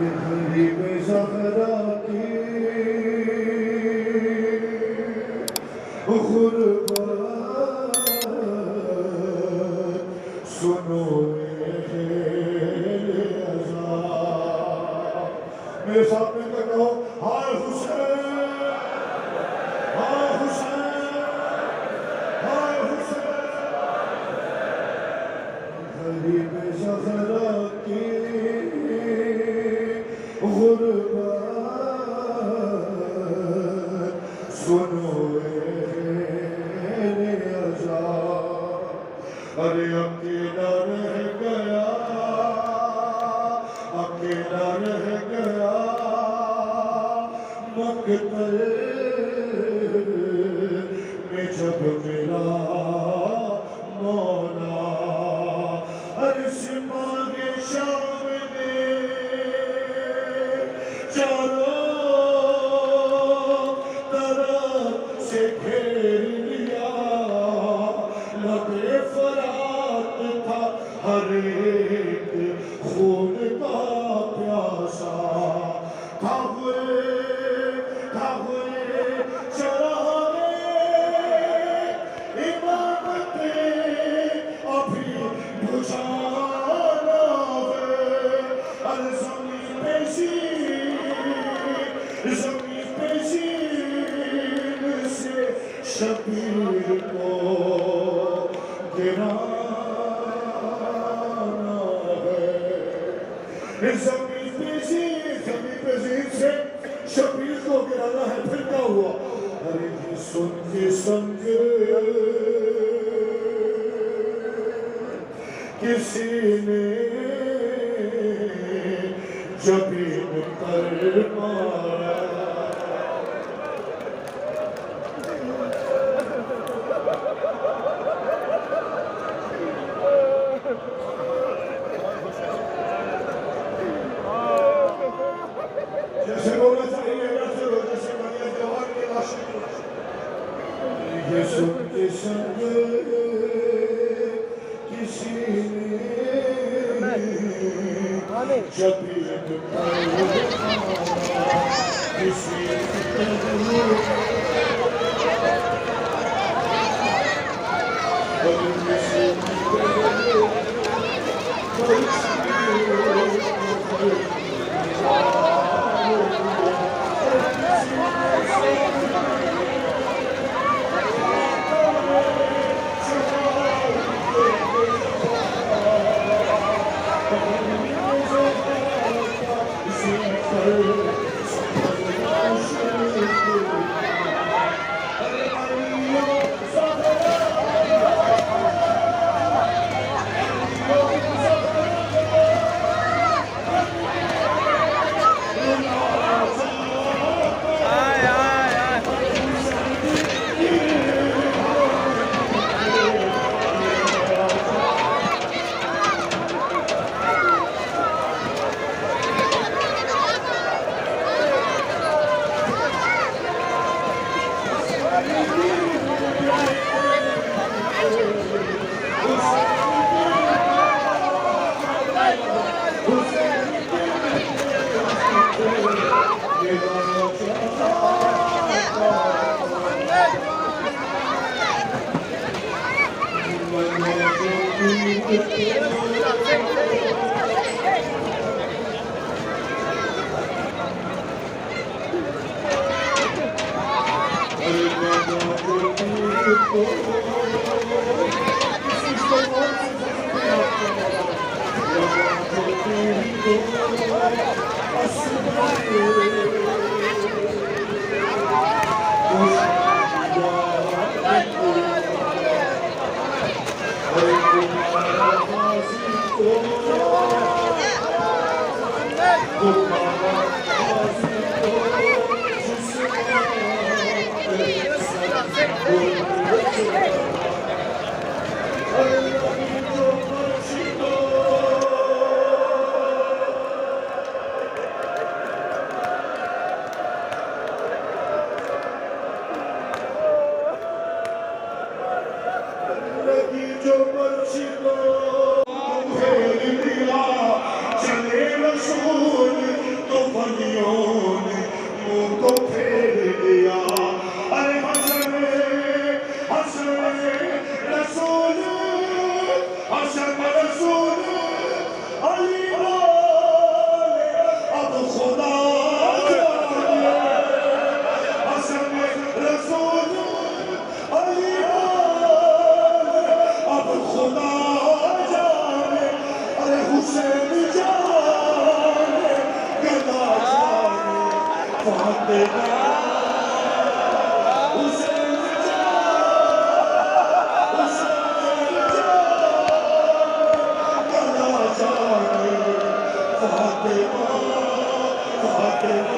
गरीब ज़हरा की गुरबत सुनो मेरे साथ में कहो हाय हुसैन, हाय हुसैन, हाय हुसैन। गरीब ज़हरा की गुरबत सुनो अरे अकेला रह गया, अकेला रह गया मकतल में जब मेरा मौला। अरे सिपाही शाम ने चारों तरफ से घेर लिया, लबे फरात था हर एक खून का प्यासा। था हुए चरागे इमामतें अभी बुझाना है। अरे ज़मीन पे शीन से शबीर को गिराना है। ज़मीन पे शीन से शबीर को गिराना है। फिर क्या हुआ? अरे ये सुन के संग किसी ने जबीन पर मारा। जैसे बोलना चाहिए वैसे हो, जैसे बढ़िया जवान की लाश। ये सुन के संग किसी ने जबीन पर किसी जो मर्जी को चले रसूल हुसैन जाने गला जाने फातिमा हुसैन जाने गला जाने फातिमा फातिमा